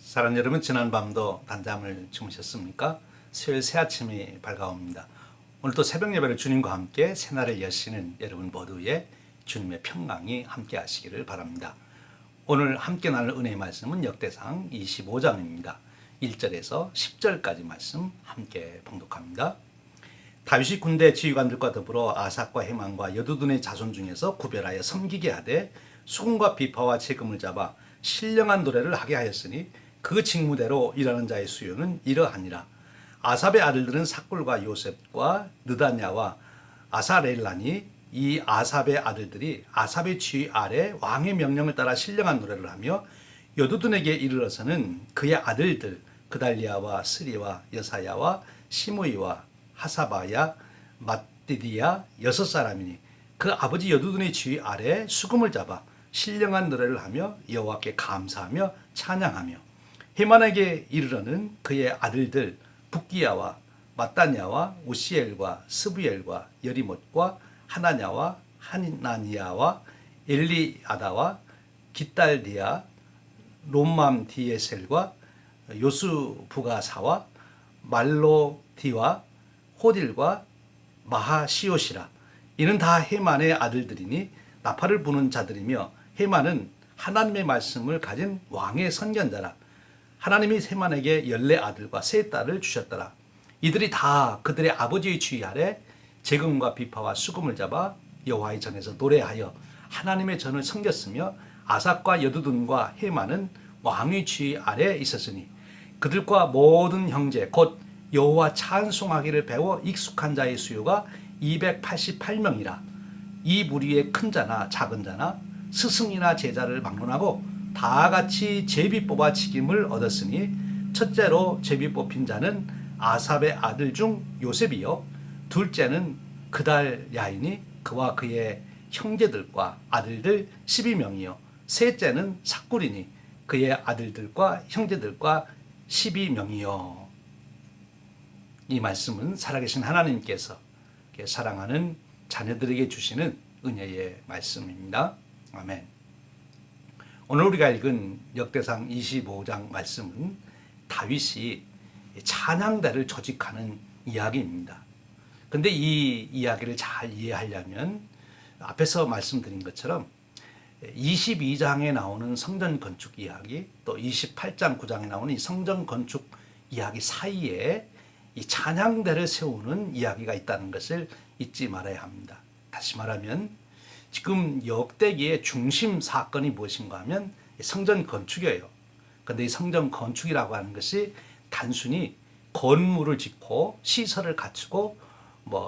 사랑하는 여러분, 지난밤도 단잠을 주무셨습니까? 수요일 새 아침이 밝아옵니다. 오늘도 새벽 예배를 주님과 함께 새날을 여시는 여러분 모두의 주님의 평강이 함께 하시기를 바랍니다. 오늘 함께 나눌 은혜의 말씀은 역대상 25장입니다. 1절에서 10절까지 말씀 함께 봉독합니다. 다윗이 군대 지휘관들과 더불어 아삭과 헤만과 여두둔의 자손 중에서 구별하여 섬기게 하되 수금과 비파와 재금을 잡아 신령한 노래를 하게 하였으니 그 직무대로 일하는 자의 수요는 이러하니라. 아삽의 아들들은 삭굴과 요셉과 느다냐와 아사렐라니, 이 아삽의 아들들이 아삽의 지휘 아래 왕의 명령을 따라 신령한 노래를 하며 여두둔에게 이르러서는 그의 아들들 그달리아와 스리와 여사야와 시므이와 하사바야 맏디디야 6사람이니 그 아버지 여두둔의 지휘 아래 수금을 잡아 신령한 노래를 하며 여호와께 감사하며 찬양하며 헤만에게 이르러는 그의 아들들 붓기야와 마따냐와 우시엘과 스부엘과 여리못과 하나냐와 하나니야와 엘리아다와 깃달디아 롬맘디에셀과 요수부가사와 말로디와 호딜과 마하시옷이라. 이는 다 헤만의 아들들이니 나팔을 부는 자들이며 헤만은 하나님의 말씀을 가진 왕의 선견자라. 하나님이 헤만에게 14아들과 3딸을 주셨더라. 이들이 다 그들의 아버지의 지휘 아래 재금과 비파와 수금을 잡아 여호와의 전에서 노래하여 하나님의 전을 섬겼으며 아삭과 여두둔과 헤만은 왕의 지휘 아래 있었으니 그들과 모든 형제 곧 여호와 찬송하기를 배워 익숙한 자의 수요가 288명이라. 이 무리의 큰 자나 작은 자나 스승이나 제자를 막론하고 다 같이 제비 뽑아 직임을 얻었으니 첫째로 제비 뽑힌 자는 아삽의 아들 중 요셉이요 둘째는 그달야이니 그와 그의 형제들과 아들들 12명이요 셋째는 삭굴이니 그의 아들들과 형제들과 12명이요. 이 말씀은 살아계신 하나님께서 사랑하는 자녀들에게 주시는 은혜의 말씀입니다. 아멘. 오늘 우리가 읽은 역대상 25장 말씀은 다윗이 찬양대를 조직하는 이야기입니다. 그런데 이 이야기를 잘 이해하려면 앞에서 말씀드린 것처럼 22장에 나오는 성전 건축 이야기, 또 28장 9장에 나오는 이 성전 건축 이야기 사이에 이 찬양대를 세우는 이야기가 있다는 것을 잊지 말아야 합니다. 다시 말하면 지금 역대기의 중심 사건이 무엇인가 하면 성전 건축이에요. 그런데 이 성전 건축이라고 하는 것이 단순히 건물을 짓고 시설을 갖추고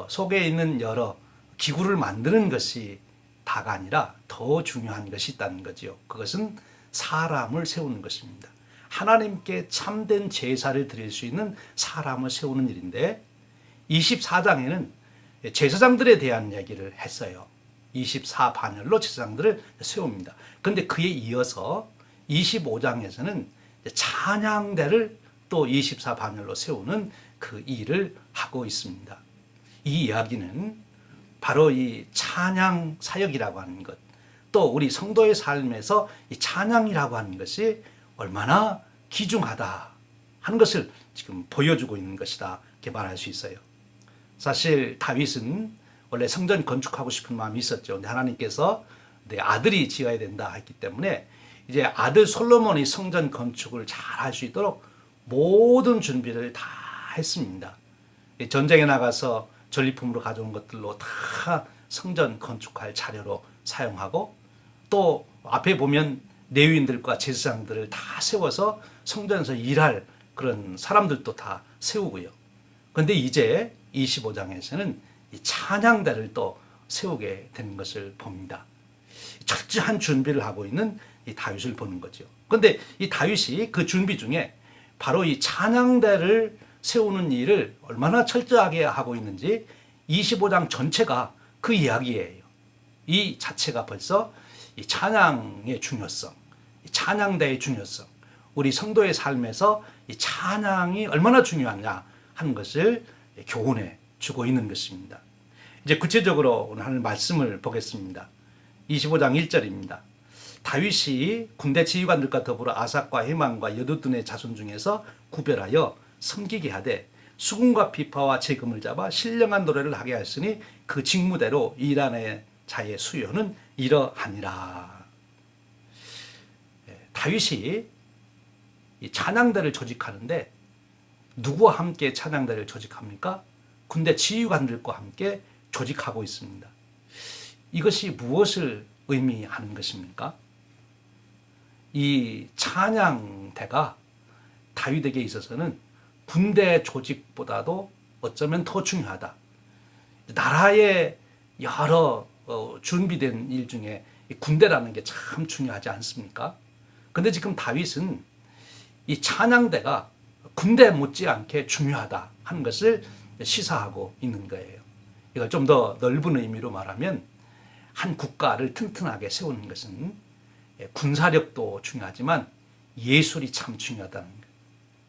속에 있는 여러 기구를 만드는 것이 다가 아니라 더 중요한 것이 있다는 거죠. 그것은 사람을 세우는 것입니다. 하나님께 참된 제사를 드릴 수 있는 사람을 세우는 일인데 24장에는 제사장들에 대한 얘기를 했어요. 24반열로 제사장들을 세웁니다. 그런데 그에 이어서 25장에서는 찬양대를 또 24반열로 세우는 그 일을 하고 있습니다. 이 이야기는 바로 이 찬양 사역이라고 하는 것, 또 우리 성도의 삶에서 이 찬양이라고 하는 것이 얼마나 귀중하다 하는 것을 지금 보여주고 있는 것이다 이렇게 말할 수 있어요. 사실 다윗은 원래 성전 건축하고 싶은 마음이 있었죠. 근데 하나님께서 내 아들이 지어야 된다 했기 때문에 이제 아들 솔로몬이 성전 건축을 잘 할 수 있도록 모든 준비를 다 했습니다. 전쟁에 나가서 전리품으로 가져온 것들로 다 성전 건축할 자료로 사용하고, 또 앞에 보면 레위인들과 제사장들을 다 세워서 성전에서 일할 그런 사람들도 다 세우고요. 그런데 이제 25장에서는 이 찬양대를 또 세우게 되는 것을 봅니다. 철저한 준비를 하고 있는 이 다윗을 보는 거죠. 그런데 이 다윗이 그 준비 중에 바로 이 찬양대를 세우는 일을 얼마나 철저하게 하고 있는지 25장 전체가 그 이야기예요. 이 자체가 벌써 이 찬양의 중요성, 이 찬양대의 중요성, 우리 성도의 삶에서 이 찬양이 얼마나 중요하냐 하는 것을 교훈해 주고 있는 것입니다. 이제 구체적으로 오늘 하는 말씀을 보겠습니다. 25장 1절입니다. 다윗이 군대 지휘관들과 더불어 아삽과 헤만과 여두둔의 자손 중에서 구별하여 섬기게 하되 수금과 비파와 재금을 잡아 신령한 노래를 하게 하였으니 그 직무대로 일하는 자의 수요는 이러하니라. 다윗이 이 찬양대를 조직하는데 누구와 함께 찬양대를 조직합니까? 군대 지휘관들과 함께 조직하고 있습니다. 이것이 무엇을 의미하는 것입니까? 이 찬양대가 다윗에게 있어서는 군대 조직보다도 어쩌면 더 중요하다. 나라의 여러 준비된 일 중에 군대라는 게 참 중요하지 않습니까? 근데 지금 다윗은 이 찬양대가 군대 못지않게 중요하다 하는 것을 시사하고 있는 거예요. 이걸 좀 더 넓은 의미로 말하면 한 국가를 튼튼하게 세우는 것은 군사력도 중요하지만 예술이 참 중요하다는 거예요.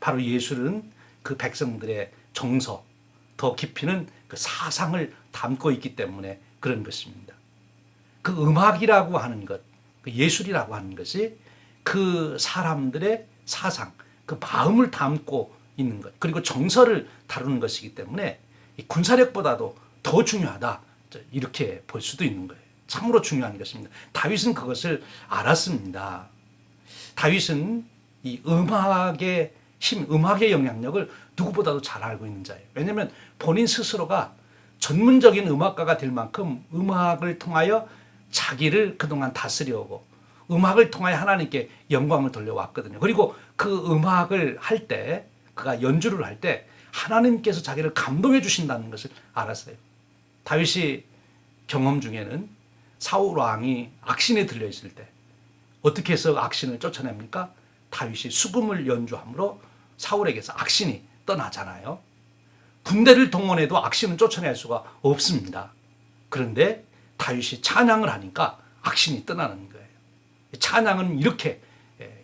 바로 예술은 그 백성들의 정서, 더 깊이는 그 사상을 담고 있기 때문에 그런 것입니다. 그 음악이라고 하는 것, 그 예술이라고 하는 것이 그 사람들의 사상, 그 마음을 담고 있는 것, 그리고 정서를 다루는 것이기 때문에 군사력보다도 더 중요하다, 이렇게 볼 수도 있는 거예요. 참으로 중요한 것입니다. 다윗은 그것을 알았습니다. 다윗은 이 음악의 힘, 음악의 영향력을 누구보다도 잘 알고 있는 자예요. 왜냐하면 본인 스스로가 전문적인 음악가가 될 만큼 음악을 통하여 자기를 그동안 다스려오고 음악을 통하여 하나님께 영광을 돌려왔거든요. 그리고 그 음악을 할 때, 그가 연주를 할 때 하나님께서 자기를 감동해 주신다는 것을 알았어요. 다윗이 경험 중에는 사울 왕이 악신에 들려 있을 때 어떻게 해서 악신을 쫓아냅니까? 다윗이 수금을 연주함으로 사울에게서 악신이 떠나잖아요. 군대를 동원해도 악신은 쫓아낼 수가 없습니다. 그런데 다윗이 찬양을 하니까 악신이 떠나는 거예요. 찬양은 이렇게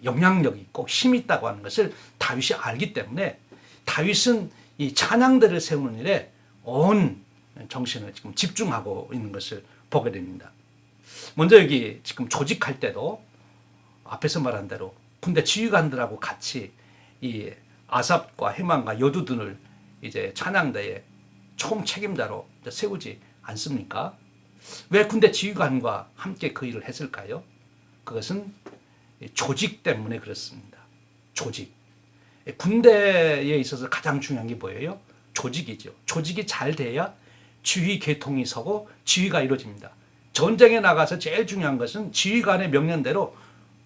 영향력이 있고 힘이 있다고 하는 것을 다윗이 알기 때문에 다윗은 이 찬양대를 세우는 일에 온 정신을 지금 집중하고 있는 것을 보게 됩니다. 먼저 여기 지금 조직할 때도 앞에서 말한 대로 군대 지휘관들하고 같이 이 아삽과 헤만과 여두둔을 이제 찬양대의 총 책임자로 세우지 않습니까? 왜 군대 지휘관과 함께 그 일을 했을까요? 그것은 조직 때문에 그렇습니다. 조직. 군대에 있어서 가장 중요한 게 뭐예요? 조직이죠. 조직이 잘 돼야 지휘 계통이 서고 지휘가 이루어집니다. 전쟁에 나가서 제일 중요한 것은 지휘관의 명령대로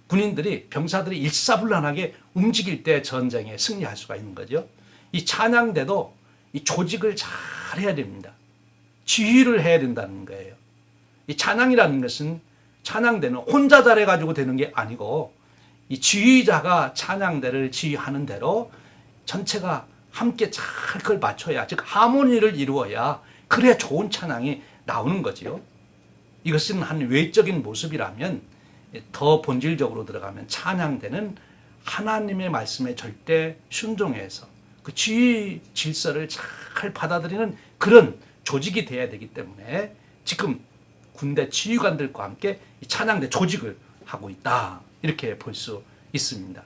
군인들이, 병사들이 일사불란하게 움직일 때 전쟁에 승리할 수가 있는 거죠. 이 찬양대도 이 조직을 잘 해야 됩니다. 지휘를 해야 된다는 거예요. 이 찬양이라는 것은, 찬양대는 혼자 잘해가지고 되는 게 아니고 이 지휘자가 찬양대를 지휘하는 대로 전체가 함께 잘 그걸 맞춰야, 즉 하모니를 이루어야 그래야 좋은 찬양이 나오는 거지요. 이것은 한 외적인 모습이라면 더 본질적으로 들어가면 찬양대는 하나님의 말씀에 절대 순종해서 그 지휘 질서를 잘 받아들이는 그런 조직이 돼야 되기 때문에 지금 군대 지휘관들과 함께 이 찬양대 조직을 하고 있다, 이렇게 볼 수 있습니다.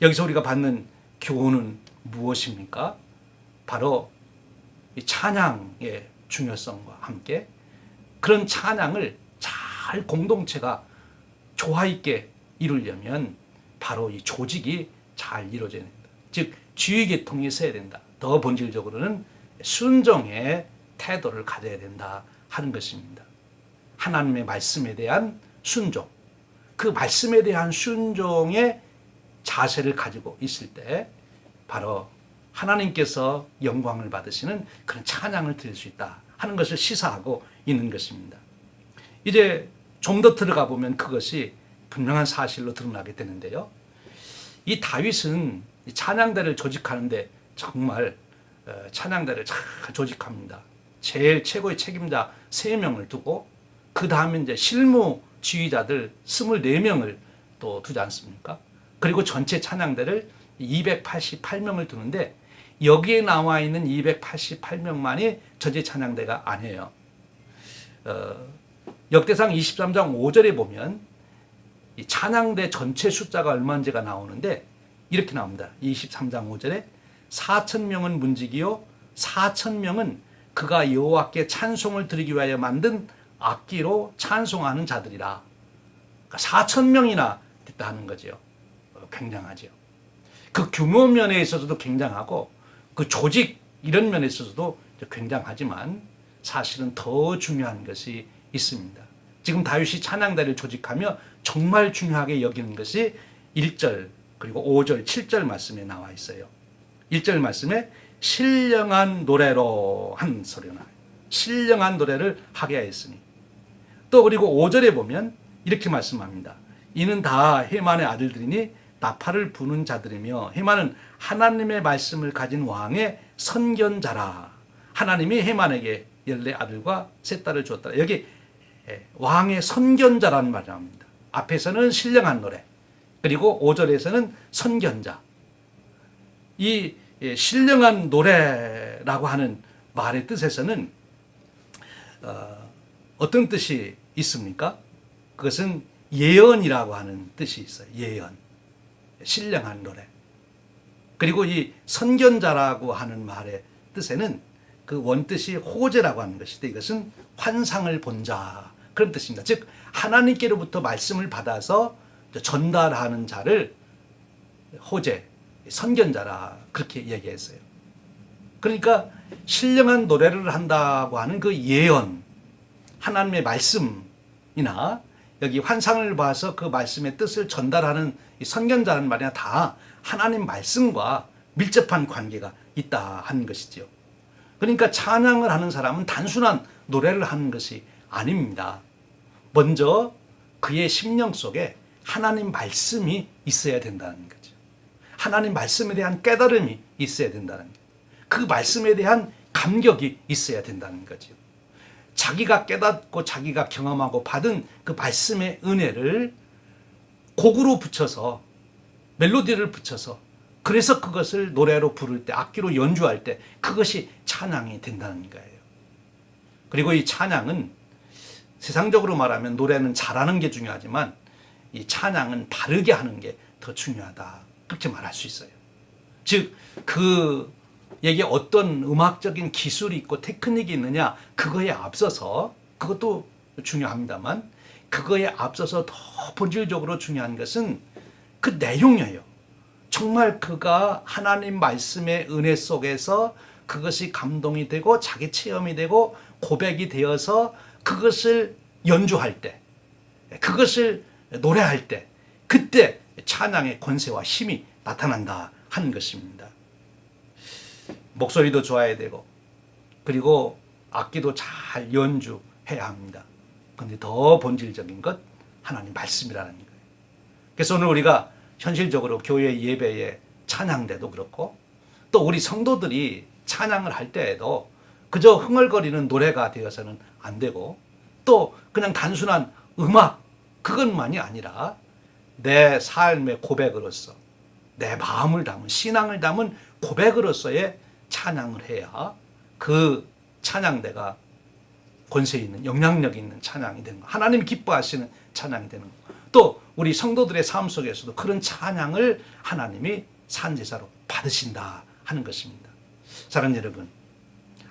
여기서 우리가 받는 교훈은 무엇입니까? 바로 이 찬양의 중요성과 함께 그런 찬양을 잘 공동체가 조화 있게 이루려면 바로 이 조직이 잘 이루어져야 된다. 즉 지휘 계통이 있어야 된다. 더 본질적으로는 순종의 태도를 가져야 된다 하는 것입니다. 하나님의 말씀에 대한 순종, 그 말씀에 대한 순종의 자세를 가지고 있을 때 바로 하나님께서 영광을 받으시는 그런 찬양을 드릴 수 있다 하는 것을 시사하고 있는 것입니다. 이제 좀 더 들어가 보면 그것이 분명한 사실로 드러나게 되는데요. 이 다윗은 찬양대를 조직하는데 정말 찬양대를 잘 조직합니다. 제일 최고의 책임자 3명을 두고 그 다음에 이제 실무 지휘자들 24명을 또 두지 않습니까? 그리고 전체 찬양대를 288명을 두는데 여기에 나와 있는 288명만이 전체 찬양대가 아니에요. 역대상 23장 5절에 보면 이 찬양대 전체 숫자가 얼마인지가 나오는데 이렇게 나옵니다. 23장 5절에 4,000명은 문지기요 4,000명은 그가 여호와께 찬송을 드리기 위하여 만든 악기로 찬송하는 자들이라. 그러니까 4,000명이나 됐다 하는 거죠. 굉장하죠. 그 규모 면에 있어서도 굉장하고 그 조직 이런 면에 있어서도 굉장하지만 사실은 더 중요한 것이 있습니다. 지금 다윗이 찬양대를 조직하며 정말 중요하게 여기는 것이 1절 그리고 5절 7절 말씀에 나와 있어요. 1절 말씀에 신령한 노래로 한 소리나 신령한 노래를 하게 하였으니 또 그리고 5절에 보면 이렇게 말씀합니다. 이는 다 헤만의 아들들이니 나팔을 부는 자들이며 헤만은 하나님의 말씀을 가진 왕의 선견자라. 하나님이 헤만에게 14아들과 3딸을 주었다. 여기 왕의 선견자라는 말을 합니다. 앞에서는 신령한 노래 그리고 5절에서는 선견자. 이 신령한 노래라고 하는 말의 뜻에서는 어떤 뜻이 있습니까? 그것은 예언이라고 하는 뜻이 있어요. 예언. 신령한 노래. 그리고 이 선견자라고 하는 말의 뜻에는 그 원뜻이 호재라고 하는 것인데 이것은 환상을 본 자 그런 뜻입니다. 즉 하나님께로부터 말씀을 받아서 전달하는 자를 호재, 선견자라 그렇게 얘기했어요. 그러니까 신령한 노래를 한다고 하는 그 예언, 하나님의 말씀이나 여기 환상을 봐서 그 말씀의 뜻을 전달하는 이 선견자라는 말이나 다 하나님 말씀과 밀접한 관계가 있다 하는 것이죠. 그러니까 찬양을 하는 사람은 단순한 노래를 하는 것이 아닙니다. 먼저 그의 심령 속에 하나님 말씀이 있어야 된다는 거죠. 하나님 말씀에 대한 깨달음이 있어야 된다는 거죠. 그 말씀에 대한 감격이 있어야 된다는 거죠. 자기가 깨닫고 자기가 경험하고 받은 그 말씀의 은혜를 곡으로 붙여서 멜로디를 붙여서 그래서 그것을 노래로 부를 때 악기로 연주할 때 그것이 찬양이 된다는 거예요. 그리고 이 찬양은 세상적으로 말하면 노래는 잘하는 게 중요하지만 이 찬양은 바르게 하는 게 더 중요하다. 그렇게 말할 수 있어요. 즉 그에게 어떤 음악적인 기술이 있고 테크닉이 있느냐 그거에 앞서서 그것도 중요합니다만 그거에 앞서서 더 본질적으로 중요한 것은 그 내용이에요. 정말 그가 하나님 말씀의 은혜 속에서 그것이 감동이 되고 자기 체험이 되고 고백이 되어서 그것을 연주할 때 그것을 노래할 때 그때 찬양의 권세와 힘이 나타난다 하는 것입니다. 목소리도 좋아야 되고 그리고 악기도 잘 연주해야 합니다. 그런데 더 본질적인 것 하나님 말씀이라는 거예요. 그래서 오늘 우리가 현실적으로 교회 예배의 찬양대도 그렇고 또 우리 성도들이 찬양을 할 때에도 그저 흥얼거리는 노래가 되어서는 안 되고 또 그냥 단순한 음악 그것만이 아니라 내 삶의 고백으로서 내 마음을 담은 신앙을 담은 고백으로서의 찬양을 해야 그 찬양대가 권세 있는 영향력 있는 찬양이 되는 거 하나님 기뻐하시는 찬양이 되는 거 또 우리 성도들의 삶 속에서도 그런 찬양을 하나님이 산제사로 받으신다 하는 것입니다. 사랑하는 여러분,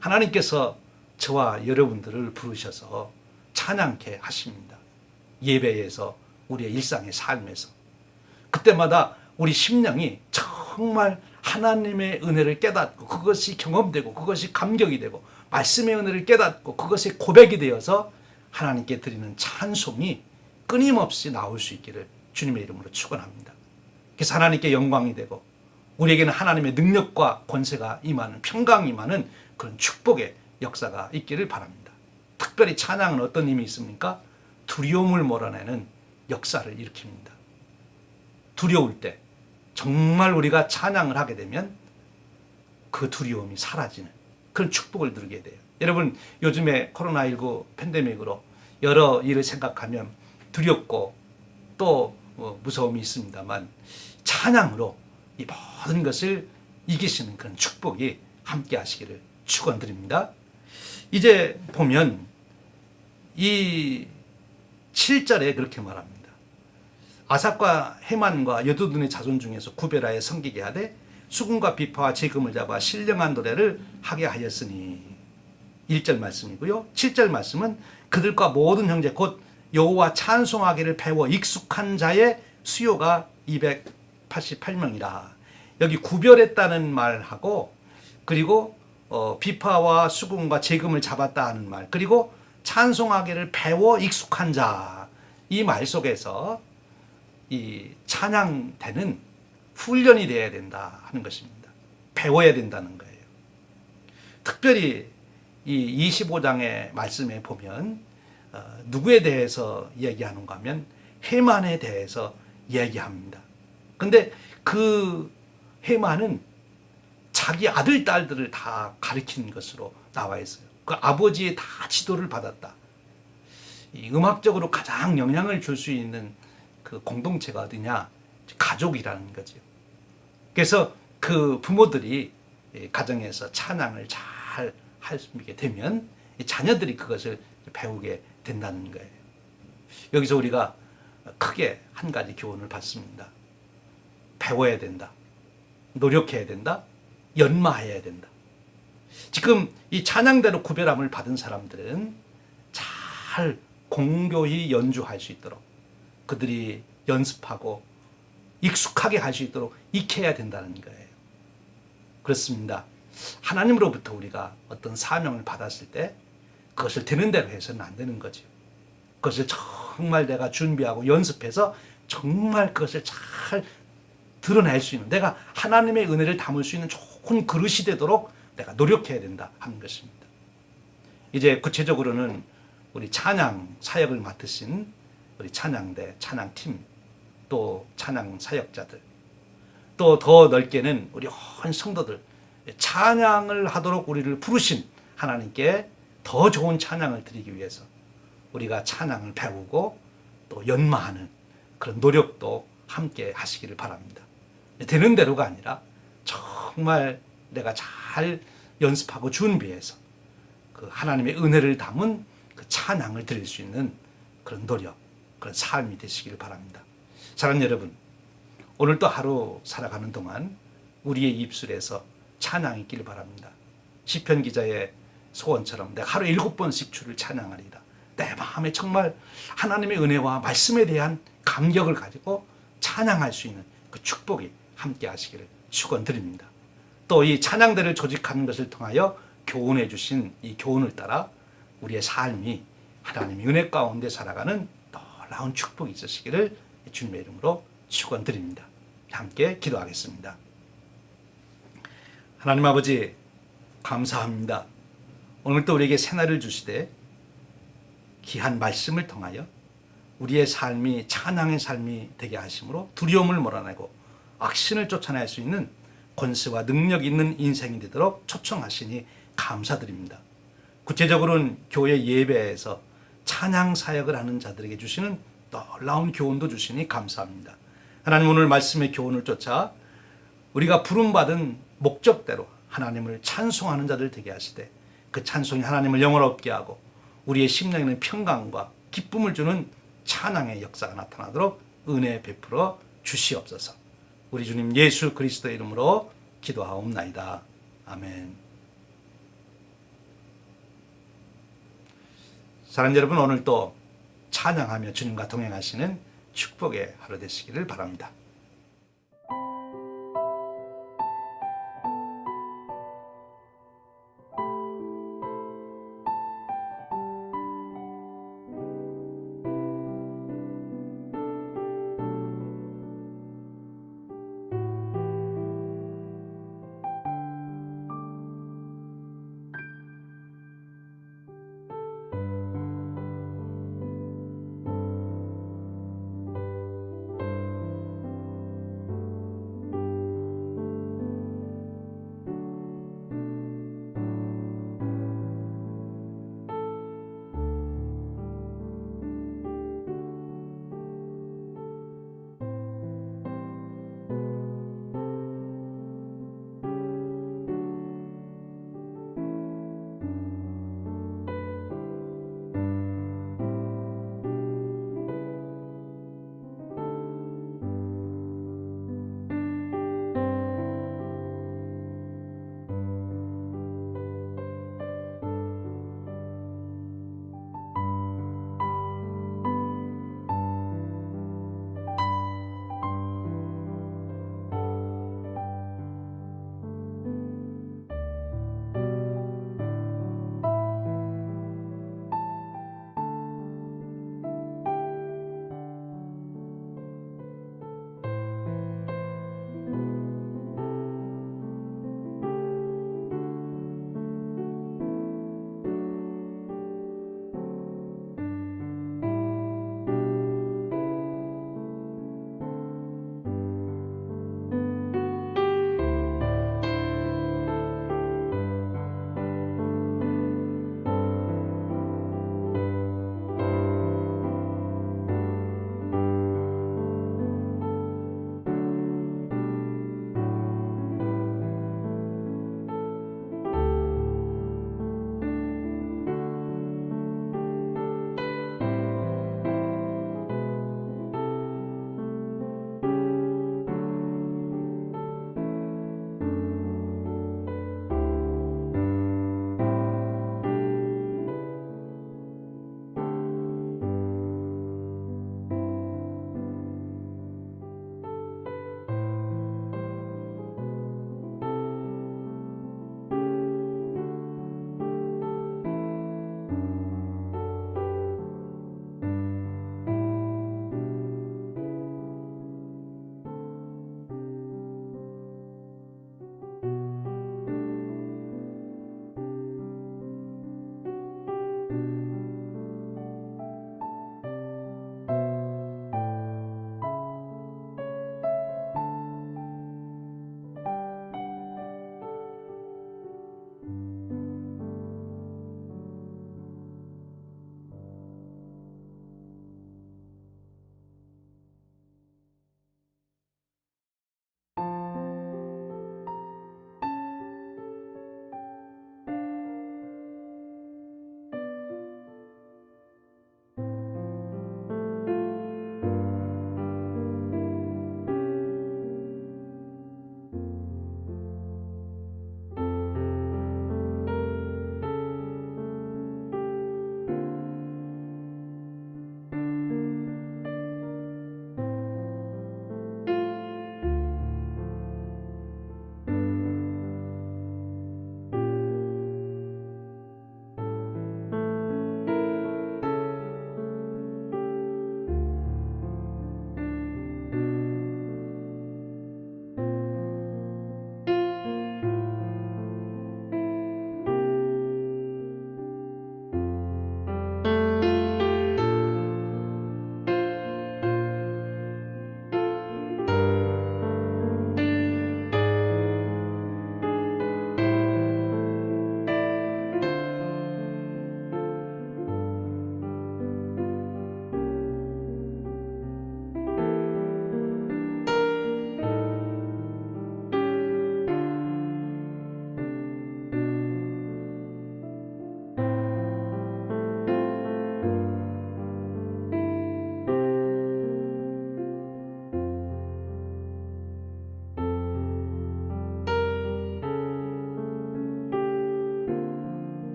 하나님께서 저와 여러분들을 부르셔서 찬양케 하십니다. 예배에서 우리의 일상의 삶에서 그때마다 우리 심령이 정말 하나님의 은혜를 깨닫고 그것이 경험되고 그것이 감격이 되고 말씀의 은혜를 깨닫고 그것이 고백이 되어서 하나님께 드리는 찬송이 끊임없이 나올 수 있기를 주님의 이름으로 축원합니다. 그래서 하나님께 영광이 되고 우리에게는 하나님의 능력과 권세가 임하는 평강이 임하는 그런 축복의 역사가 있기를 바랍니다. 특별히 찬양은 어떤 힘이 있습니까? 두려움을 몰아내는 역사를 일으킵니다. 두려울 때 정말 우리가 찬양을 하게 되면 그 두려움이 사라지는 그런 축복을 누리게 돼요. 여러분 요즘에 코로나19 팬데믹으로 여러 일을 생각하면 두렵고 또 무서움이 있습니다만 찬양으로 이 모든 것을 이기시는 그런 축복이 함께 하시기를 축원드립니다. 이제 보면 이 7절에 그렇게 말합니다. 아삭과 해만과 여두둔의 자손 중에서 구별하여 섬기게 하되 수금과 비파와 재금을 잡아 신령한 노래를 하게 하였으니. 1절 말씀이고요. 7절 말씀은 그들과 모든 형제 곧 여호와 찬송하기를 배워 익숙한 자의 수요가 288명이라. 여기 구별했다는 말하고, 그리고 비파와 수금과 재금을 잡았다 하는 말, 그리고 찬송하기를 배워 익숙한 자, 이 말 속에서 이 찬양대는 훈련이 되어야 된다 하는 것입니다. 배워야 된다는 거예요. 특별히 이 25장의 말씀에 보면 누구에 대해서 얘기하는가 하면 해만에 대해서 얘기합니다. 근데 그 해만은 자기 아들, 딸들을 다 가르친 것으로 나와 있어요. 그 아버지의 다 지도를 받았다. 이 음악적으로 가장 영향을 줄 수 있는 그 공동체가 어디냐? 가족이라는 거죠. 그래서 그 부모들이 가정에서 찬양을 잘 할 수 있게 되면 자녀들이 그것을 배우게 된다는 거예요. 여기서 우리가 크게 한 가지 교훈을 받습니다. 배워야 된다. 노력해야 된다. 연마해야 된다. 지금 이 찬양대로 구별함을 받은 사람들은 잘 공교히 연주할 수 있도록 그들이 연습하고 익숙하게 할 수 있도록 익혀야 된다는 거예요. 그렇습니다. 하나님으로부터 우리가 어떤 사명을 받았을 때 그것을 되는 대로 해서는 안 되는 거죠. 그것을 정말 내가 준비하고 연습해서 정말 그것을 잘 드러낼 수 있는, 내가 하나님의 은혜를 담을 수 있는 좋은 그릇이 되도록 내가 노력해야 된다 하는 것입니다. 이제 구체적으로는 우리 찬양 사역을 맡으신 우리 찬양대, 찬양팀, 또 찬양 사역자들, 또 더 넓게는 우리 온 성도들, 찬양을 하도록 우리를 부르신 하나님께 더 좋은 찬양을 드리기 위해서 우리가 찬양을 배우고 또 연마하는 그런 노력도 함께 하시기를 바랍니다. 되는 대로가 아니라 정말 내가 잘 연습하고 준비해서 그 하나님의 은혜를 담은 그 찬양을 드릴 수 있는 그런 노력, 그런 삶이 되시기를 바랍니다. 사랑하는 여러분, 오늘 또 하루 살아가는 동안 우리의 입술에서 찬양이 있기를 바랍니다. 시편 기자의 소원처럼 내가 하루 7번씩 주를 찬양하리라. 내 마음에 정말 하나님의 은혜와 말씀에 대한 감격을 가지고 찬양할 수 있는 그 축복이 함께 하시기를 축원드립니다. 또 이 찬양대를 조직하는 것을 통하여 교훈해 주신 이 교훈을 따라 우리의 삶이 하나님의 은혜 가운데 살아가는 놀라운 축복이 있으시기를 주님의 이름으로 축원드립니다. 함께 기도하겠습니다. 하나님 아버지, 감사합니다. 오늘도 우리에게 새날을 주시되 귀한 말씀을 통하여 우리의 삶이 찬양의 삶이 되게 하심으로 두려움을 몰아내고 악신을 쫓아낼 수 있는 권세와 능력 있는 인생이 되도록 초청하시니 감사드립니다. 구체적으로는 교회 예배에서 찬양 사역을 하는 자들에게 주시는 놀라운 교훈도 주시니 감사합니다. 하나님, 오늘 말씀의 교훈을 쫓아 우리가 부름받은 목적대로 하나님을 찬송하는 자들 되게 하시되 그 찬송이 하나님을 영원롭게 하고 우리의 심령에는 평강과 기쁨을 주는 찬양의 역사가 나타나도록 은혜 베풀어 주시옵소서. 우리 주님 예수 그리스도의 이름으로 기도하옵나이다. 아멘. 사랑하는 여러분, 오늘도 찬양하며 주님과 동행하시는 축복의 하루 되시기를 바랍니다.